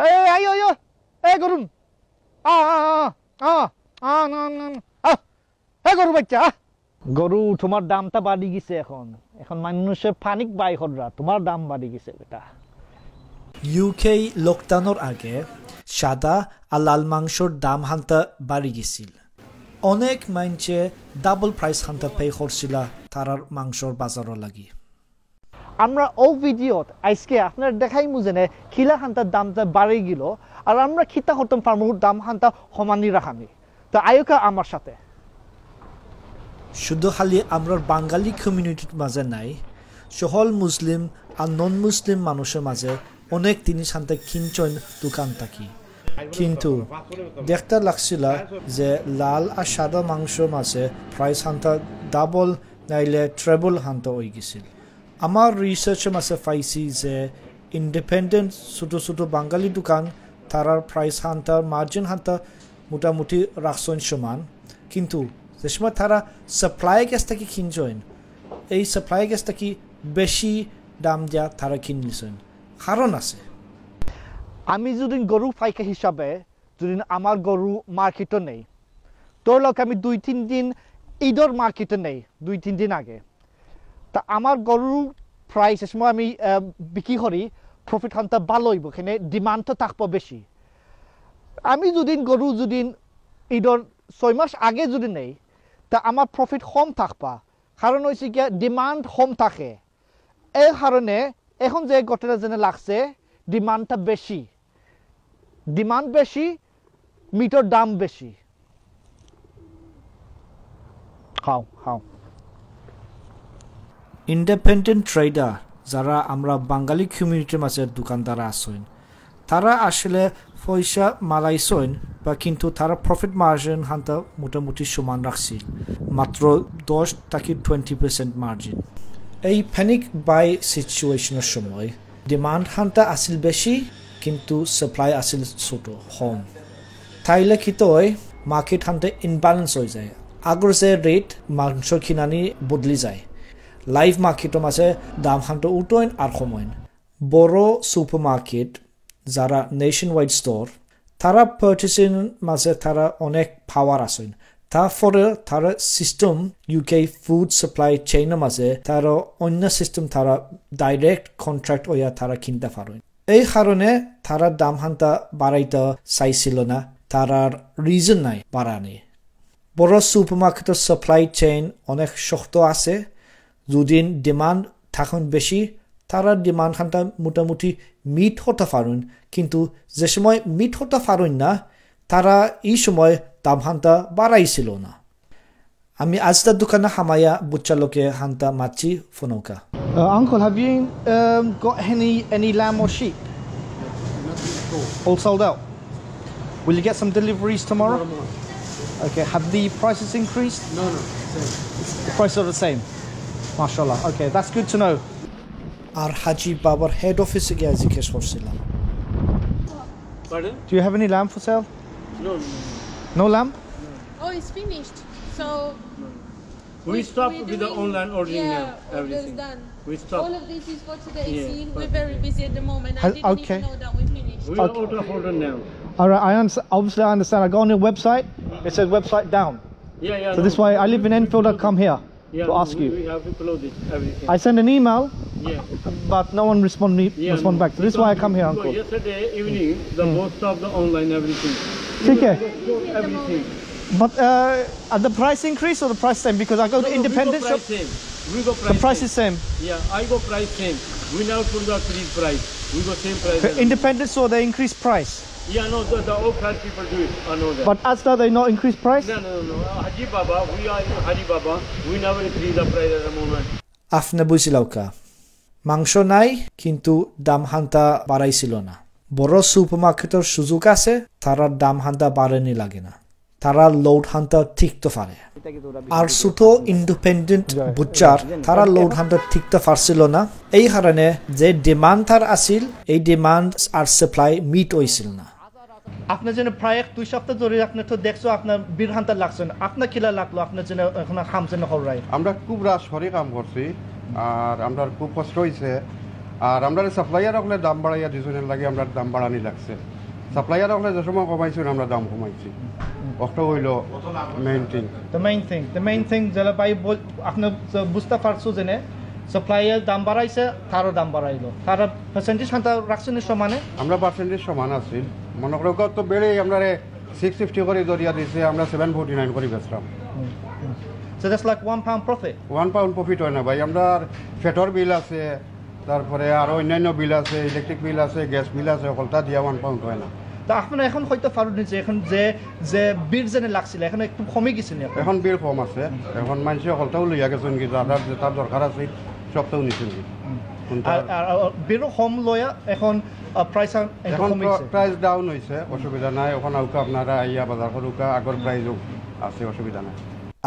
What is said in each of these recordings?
এই আইও আইও এই গরুন গরু বাচ্চা গরু তোমার দামটা বাড়ি গেছে এখন এখন মানুষের পানিক বাই হররা তোমার দাম বাড়ি গেছে বেটা ইউকে লকডাউনের আগে সাদা আর লাল মাংসর দাম হান্তা বাড়ি গেছিল অনেক মানুষে ডাবল প্রাইস হান্তা পে করছিল তারার মাংসর বাজারও লাগি আমরা ও ভিডিওত আজকে আপনার দেখাইমু যেনে খিলা হান্তার দামটা বাড়ি গেল আর আমরা খিতা করতাম ফার্মুর দাম হান্তা সমানি রাখামি তো আয়োকা আমার সাথে শুধু খালি আমরা বাঙালি কমিউনিটির মাঝে নাই সকল মুসলিম আর নন মুসলিম মানুষের মাঝে অনেক জিনিস হান্তা কিনছেন দোকান থাকি কিন্তু দেখতে লাগছিল যে লাল আর সাদা মাংসর মাঝে প্রাইস হান্তা ডাবল নাইলে ট্রেবল হান্তা হয়ে গেছিল আমার রিসার্চের মাঝে পাইছি যে ইন্ডিপেন্ডেন্ট ছোটো ছোটো বাঙালি দোকান তারার প্রাইস হান্তা মার্জিন হান্তা মোটামুটি রাখছেন সমান কিন্তু যে সময় তারা সাপ্লাই গ্যাস থেকে কিনছেন এই সাপ্লাই গ্যাস থেকে বেশি দাম দেওয়া তারা কিনছেন কারণ আছে আমি যদি গরু ফাইকা হিসাবে যদি আমার গরু মার্কেটও নেই তোর লোক আমি 2-3 দিন ঈদর মার্কেটে নেই 2-3 দিন আগে তা আমার গরুর প্রাইস সময় আমি বিক্রি করি প্রফিট হান্তা ভালো হইব এখানে ডিমান্ডটা থাকবো বেশি আমি যদি গরু যদি ঈদর 6 মাস আগে যদি নেই তা আমার প্রফিট কম থাকবা কারণ হয়েছে কি ডিমান্ড কম থাকে এই কারণে এখন যে ঘটনা যেন লাগছে ডিমান্ডটা বেশি ডিমান্ড বেশি মিটার দাম বেশি খাও খাও ইন্ডিপেন্ডেন্ট ট্রেডার যারা আমরা বাঙালি কমিউনিটির মাঝে দোকানদার আছেন তারা আসলে পয়সা মালাইছেন বা কিন্তু তারা প্রফিট মার্জিন হান্তা মোটামুটি সমান রাখছিল মাত্র 10-20% মার্জিন এই প্যানিক বাই সিচুয়েশনের সময় ডিমান্ড হান্তা আসিল বেশি কিন্তু সাপ্লাই আসিল ছোট কম তাইলে কি তয় মার্কেট হান্তা ইনব্যালেন্স হয়ে যায় আগর যে রেট মাংস কিনানি বদলি যায় লাইভ মার্কেটের মাঝে দাম হান্তা উঠোইন আর কমইন বড় সুপার মার্কেট যারা নেশন ওয়াইড স্টোর তারা পার্চেসিং মাঝে তারা অনেক পাওয়ার আছেন তারপরে তারা সিস্টেম ইউকে ফুড সাপ্লাই চেইনের মাঝে তারা অন্য সিস্টেম তারা ডাইরেক্ট কন্ট্রাক্ট হইয়া তারা কিনতে পারেন এই কারণে তারা দাম হান্তা বাড়াইতে চাইছিল না তারার রিজন নাই বাড়ানি বড় সুপার মার্কেটের সাপ্লাই চেইন অনেক শক্ত আছে যদি ডিমান্ড থাকুন বেশি তারা ডিমান্ড হান্তা মোটামুটি মিট হতে পারেন কিন্তু যে সময় মিট হতে পারেন না তারা এই সময় দাম হান্তা বাড়াইছিল না আমি আজটার দোকানে হামায়া বুচ্চালোকে হান্তা মাছি ফোনকা Uncle, have you got any lamb or sheep? All sold out. Will you get some deliveries tomorrow? Okay. Have the prices increased? No. Same. The prices are the same. MashaAllah. Okay, that's good to know. আর হাজি বাবার head অফিসে গিয়ে জিজ্ঞেস করছিলাম Pardon? Do you have any lamb for sale? No. No lamb? Oh, it's finished. So We stopped with the online ordering now. order's Everything. done. We stopped. All of this is for today. Yeah, See, we're perfect. very busy at the moment. I Has- didn't okay. even know that we finished. We are Okay. out of order now. All right. Obviously, I understand. I go on your website. It says website down. Yeah. So this way, I live in Enfield. I come here Yeah, to ask we you. have to close it. Everything. I send an email, Yeah. but no one respond back. So this is why I come here, Because Uncle. yesterday evening, the both stopped the online everything. Okay. Everything. But are the price increase or the price same? Because I go to independent we go shop. price same. We go price The price same. is same. Yeah, I go price same. We now put the freeze price. We go same price. Okay, independent store they increase price. Yeah, no, the all class people do it. I know that. But Asda they not increase price. No. Haji Baba, we are Haji Baba. We never increase the price at the moment. আপনি বুঝিলাউকা মাংস নাই কিন্তু দাম hanta বাড়াইছিল না বড় super মার্কেটের সুযোগ আছে তারা দাম হান্তা বাড়ানি লাগে না তারা লোড হান্তা ঠিকতে পারে আর ছোট ইন্ডিপেন্ডেন্ট বুচার তারা লোড হান্তা ঠিকতে পারছিল না এই কারণে যে ডিমান্ড তার আছিল এই ডিমান্ড আর সাপ্লাই মিট হইছিল না আপনার জন্য প্রায় 2 সপ্তাহ ধরে আপনি তো দেখছো আপনার বিরহান্তা লাগছে আপনার কিলা লাগলো আপনার জন্য এখন খাম জন্য হরাই আমরা খুব রাশ হরে কাম করছি আর আমরা খুব কষ্ট হয়েছে আর আমরা সাপ্লাইয়ার হলে দাম বাড়াইয়া দিছনের লাগে আমরা দাম বাড়ানি লাগছে সাপ্লাইয়ার হলে যে সময় কমাইছি আমরা দাম কমাইছি ওটা হইল main thing the main thing যেটা ভাই আপনি বুঝতে পারছো যে সাপ্লাইয়ার দাম বাড়াইছে তারও দাম বাড়াইলো তার পার্সেন্টেজ হান্তা রাখছেন সমানে আমরা পার্সেন্টেজ সমান আছি মনে করো কত বেড়ে আমরা 650 করে দরিয়া দিছে আমরা 749 করে বেচলাম so that's like £1 profit 1 pound profit হয় না ভাই আমরা ফেটর বিল আছে তারপরে আরো অন্যান্য বিল আছে ইলেকট্রিক বিল আছে গ্যাস বিল আছে সকলটা দিয়া 1 পাউন্ড হয় না তা আপনারা এখন হয়তো পারুন যে এখন যে যে বিল যেনে লাগছিল এখন একটু কমে গেছে এখন বিল কম আছে এখন মানুষ সকলটাও লইয়া গেছেন কি যার যেটার দরকার আছে সবটাও নিছেন কি বিল কম লয়া এখন প্রাইস এখন প্রাইস ডাউন হইছে অসুবিধা নাই এখন আউকা আপনারা আইয়া বাজার করুকা আগর প্রাইসও আছে অসুবিধা নাই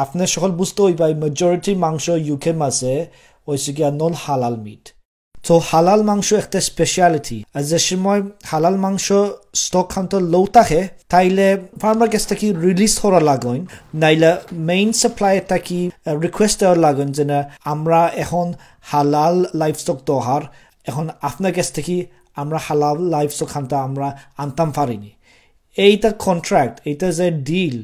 আপনার সকল বুঝতে হইবাই মেজরিটি মাংস ইউকে মাঝে হয়েছে গিয়া নন হালাল মিট তো হালাল মাংস একটা স্পেশালিটি আর যে সময় হালাল মাংস স্টক খান্ত লো থাকে তাইলে ফার্মার কাছ থেকে রিলিজ করা লাগেন নাইলে মেইন সাপ্লাই থাকি রিকোয়েস্ট দেওয়ার লাগেন যে না আমরা এখন হালাল লাইফ স্টক দহার এখন আপনার কাছ থেকে আমরা হালাল লাইফ স্টক খান্তা আমরা আনতাম পারিনি এইটা কন্ট্রাক্ট এইটা যে ডিল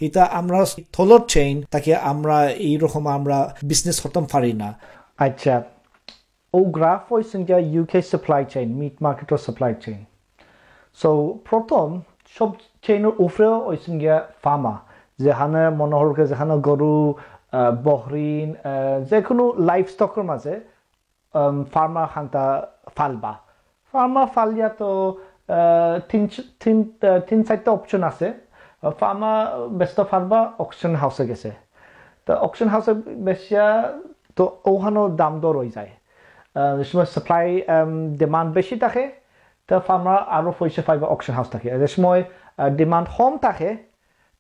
এটা আমরা থলর চেইন তাকে আমরা এইরকম আমরা বিজনেস করতাম পারি না আচ্ছা ও গ্রাফ হয়েছে গিয়া ইউকে সাপ্লাই চেইন মিট মার্কেটের সাপ্লাই চেইন সো প্রথম সব চেইনের উপরেও হয়েছে গিয়া ফার্মা যেখানে মনে হলকে যেখানে গরু বহরিন যে কোনো লাইফ স্টকের মাঝে ফার্মার খান্তা ফালবা ফার্মার ফালিয়া তো তিন চারটা অপশন আছে ফার্মা ব্যস্ত ফারবা অকশন হাউসে গেছে তো অকশন হাউসে বেশিয়া তো ওখানেও দাম দর হয়ে যায় সময় সাপ্লাই ডিমান্ড বেশি থাকে তো ফার্মার আরও পয়সা পাইবা অকশন হাউস থাকে যে সময় ডিমান্ড কম থাকে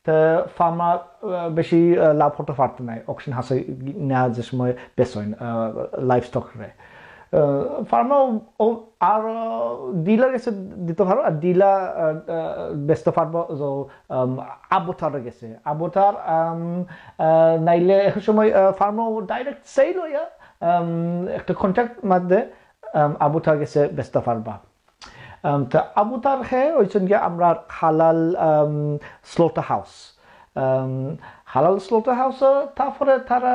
তো ফার্মার বেশি লাভ হতে পারতো না অকশন হাউসে নেওয়া যে সময় বেশ হয় লাইফ স্টকরে ফার্মার আর ডিলার গেছে দিতে পারো আর ডিলার ব্যস্ত পারবো আবতার গেছে আবতার নাইলে এক সময় ফার্মার ডাইরেক্ট সেল হইয়া একটা কন্ট্রাক্ট মধ্যে আবতার গেছে ব্যস্ত পারবা তো আবতার হে ওইছেন গিয়ে আমরা হালাল স্লোটার হাউস হালাল স্লোটার হাউস তারপরে তারা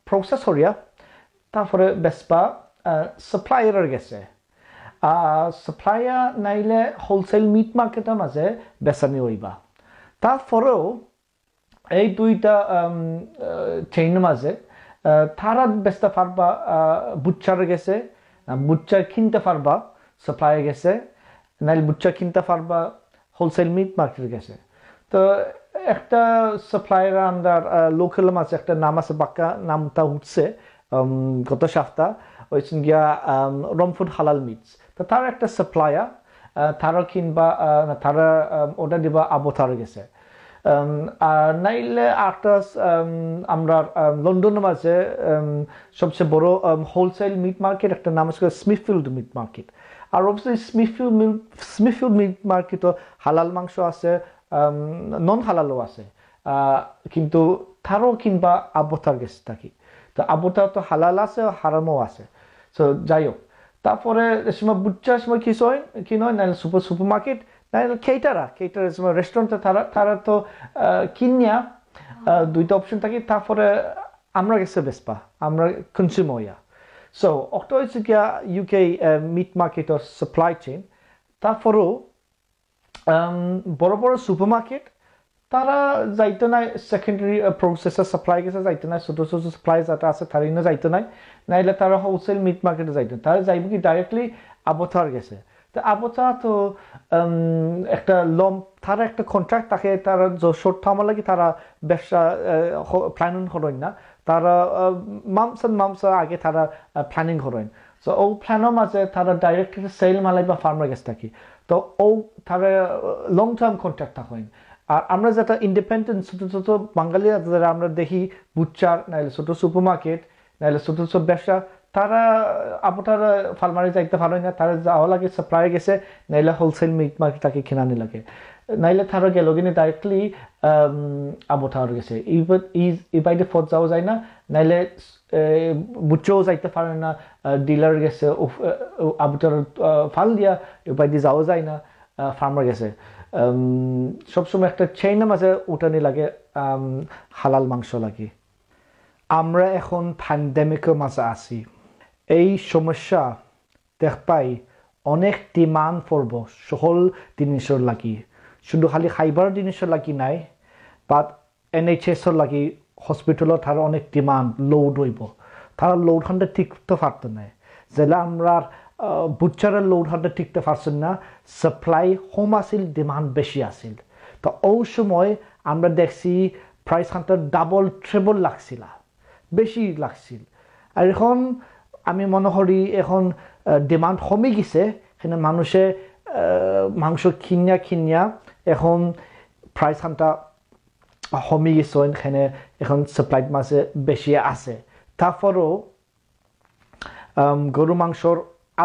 প্রসেস করিয়া তারপরে বেসবা সাপ্লায়ার গেছে সাপ্লায়ার নাইলে হোলসেল মিট মার্কেটের মাঝে বেচানি হইবা তারপরেও এই দুইটা চেইনের মাঝে তারা বেচতে পারবা বুচ্চার গেছে বুচ্চার কিনতে পারবা সাপ্লায়ার গেছে নাইলে বুচ্চার কিনতে পারবা হোলসেল মিট মার্কেট গেছে তো একটা সাপ্লায়ার আন্ডার লোকাল মাঝে একটা নাম আছে বাক্কা নামটা উঠছে গত সপ্তাহ হয়েছেন গিয়া রমফুড হালাল মিটস তো তার একটা সাপ্লায়ার তারা কিনবা তারা অর্ডার দিবা আবতার গেছে আর নাইলে একটা আমরা লন্ডনের মাঝে সবচেয়ে বড় হোলসেল মিট মার্কেট একটা নাম আছে স্মিথফিল্ড মিট মার্কেট আর অবশ্যই স্মিথফিল্ড মিট মার্কেটও হালাল মাংস আছে নন হালালও আছে কিন্তু তারও কিনবা আবতার গেছে থাকি তো আবতার তো হালাল আছে হারামও আছে সো যাই হোক তারপরে সময় বুচ্চার সময় কি নয় নাহলে সুপার মার্কেট নাহলে কেটারের সময় রেস্টুরেন্টে তারা তো কিনিয়া দুইটা অপশন থাকে তারপরে আমরা গেছে বেসপা আমরা কনজিউমার ইয়া সো অক্টো হচ্ছে গিয়া ইউকে মিট মার্কেটের সাপ্লাই চেইন তারপরেও বড় বড় সুপার মার্কেট তারা যাইতে নাই সেকেন্ডারি প্রসেসর সাপ্লাই গেছে যাইতে নাই ছোট ছোট সাপ্লাই যাতে আছে তার ইনো যাইতে নাই নাইলে তারা হোলসেল মিট মার্কেটে যাইতে তারা যাইব কি ডাইরেক্টলি আবতার গেছে তো আবতার তো একটা তারা একটা কন্ট্রাক্ট থাকে তারা শর্ট থামার লাগে তারা ব্যবসা প্ল্যানিং করেন না তারা মামসা আগে তারা প্ল্যানিং করেন সো ও প্ল্যানের মাঝে তারা ডাইরেক্ট সেল মালাই বা ফার্মার গেছে থাকি তো ও তারা লং টার্ম কন্ট্রাক্ট থাকেন আর আমরা যেটা ইন্ডিপেন্ডেন্ট ছোটো ছোটো বাঙালি যারা আমরা দেখি বুচ্চার নাহলে ছোটো সুপার মার্কেট নাহলে ছোটো ছোটো ব্যবসা তারা আবুটার ফার্মারে যাইতে পারে না, তারা যাওয়া লাগে সাপ্লায়ার গেছে, নাইলে হোলসেল মিট মার্কেট তাকে কিনানি লাগে, নাইলে তারা গেল কিনে ডাইরেক্টলি আবুটার গেছে। এই বাইরে ফত যাওয়া যায় না, নাইলে বুচেও যাইতে পারে না, ডিলার গেছে আবুটার ফাল দিয়া এই বাইরে যাওয়া যায় না, ফার্মার গেছে। সবসময় একটা চেইনের মাঝে উঠানি লাগে, হালাল মাংস লাগে। আমরা এখন প্যান্ডেমিকের মাঝে আছি, এই সমস্যা দেখ পাই অনেক ডিমান্ড পড়ব সকল জিনিসের লাগি, শুধু খালি খাইবার জিনিসের লাগি নাই, বাট NHSর লাগি হসপিটালত তারা অনেক ডিমান্ড লোড হইব, তারা লোড হান্ডে টিকতে পারত না, যেটা আমরা বুচারের লোড হান্ডে টিকতে পারছেন না, সাপ্লাই কম আসিল, ডিমান্ড বেশি আসিল। তো ওই সময় আমরা দেখছি প্রাইস হান্টার ডাবল ট্রিপল লাগছিল, বেশি লাগছিল। আর এখন আমি মনে করি এখন ডিমান্ড কমে গেছে, এখানে মানুষে মাংস কিনিয়া এখন প্রাইস হান্টা কমে গেছে, এখানে এখন সাপ্লাই মাসে বেশি আছে। তারপরেও গরু মাংসর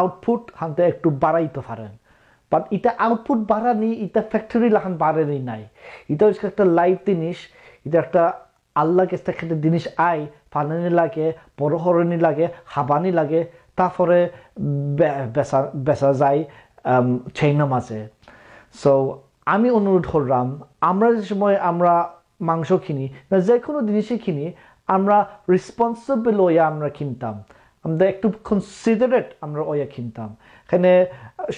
আউটপুট হান্তে একটু বাড়াইতে পারেন, বাট এটা আউটপুট বাড়ানি, এটা ফ্যাক্টরি লাখান বাড়ানি নাই, এটা হচ্ছে একটা লাইভ জিনিস, এটা একটা আল্লাহ কাছে একটা জিনিস আয় পালানি লাগে, বড় হরণি লাগে, হাবানি লাগে, তারপরে বেচা যায় চেইনের মাঝে। সো আমি অনুরোধ করলাম, আমরা যে সময় আমরা মাংস কিনি না যে কোনো জিনিসই কিনি, আমরা রেসপন্সিবল হয়ে আমরা কিনতাম, আমরা একটু কনসিডারেট আমরা ওয়া কিনতাম। এখানে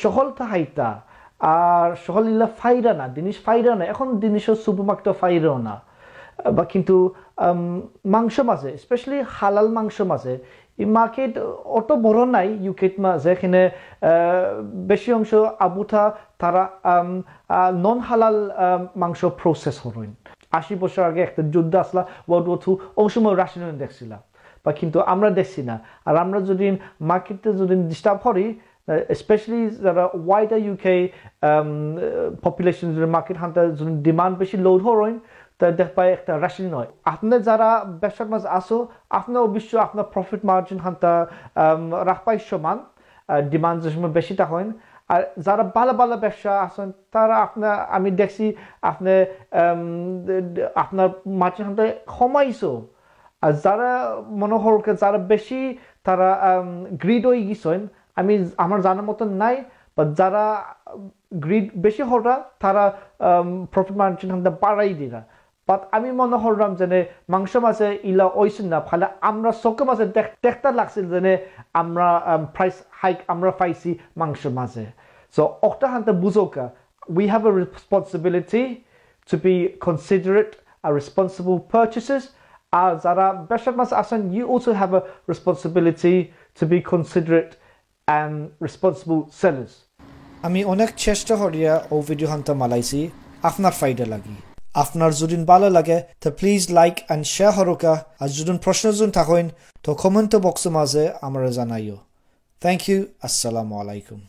সকলটা হাইতা আর সকল ইলা ফাইরা না, জিনিস ফাইরা না, এখন জিনিসের সুপার মার্কেটে ফাইরাও না, বা কিন্তু মাংস মাঝে স্পেশালি হালাল মাংস মাঝে এই মার্কেট অত বড় নাই ইউকেট মাঝে, এখানে বেশি অংশ আবুথা তারা নন হালাল মাংস প্রসেস হরইন। 80 বছর আগে একটা যুদ্ধ আসলা, ওয়ার্ল্ড ওয়ার 2, ওই সময় রাশিয়ান দেখছিলাম, বা কিন্তু আমরা দেখছি না। আর আমরা যদি মার্কেটে যদি ডিস্টার্ব করি, স্পেশালি যারা ওয়াইডার ইউকে পপুলেশন যদি মার্কেট হান্তে যদি ডিমান্ড বেশি লোড হরইন, তা দেখ পাই একটা রাশি নয়। আপনার যারা ব্যবসার মাঝে আসো, আপনার অবশ্যই আপনার প্রফিট মার্জিন হান্তা রাখপাই সমান, ডিমান্ড যে সময় বেশি তা হয়। আর যারা ভালো ভালো ব্যবসা আসেন তারা আমি দেখছি আপনার মার্জিন হান্তা কমাইছো। আর যারা মনে হরকে যারা বেশি তারা গ্রিড হয়ে গেছেন, আমার জানার মতন নাই, বা যারা গ্রিড বেশি হরা তারা প্রফিট মার্জিন হান্তা বাড়াই দিরা। বাট আমি মনে হলাম যে মাংস মাঝে ইলা ওইসেন না, ফলে আমরা চোখে মাঝে দেখতে লাগছিল যে আমরা প্রাইস হাইক আমরা পাইছি মাংস মাঝে। সো অক্টা হান্তে বুঝোকা, we have a responsibility to be considerate and responsible purchases. আর যারা ব্যবসার মাঝে আসেন, you also have a responsibility to be considerate and responsible sellers. আমি অনেক চেষ্টা করিয়া ও ভিডিও হান্তা মালাইছি আপনার ফায়দা লাগি। আপনার যদি ভালো লাগে তো প্লিজ লাইক এন্ড শেয়ার হরকা, আর যদি প্রশ্ন থাকেন তো কমেন্ট বক্সের মাঝে আমরা জানাইও। থ্যাংক ইউ, আসসালামু আলাইকুম।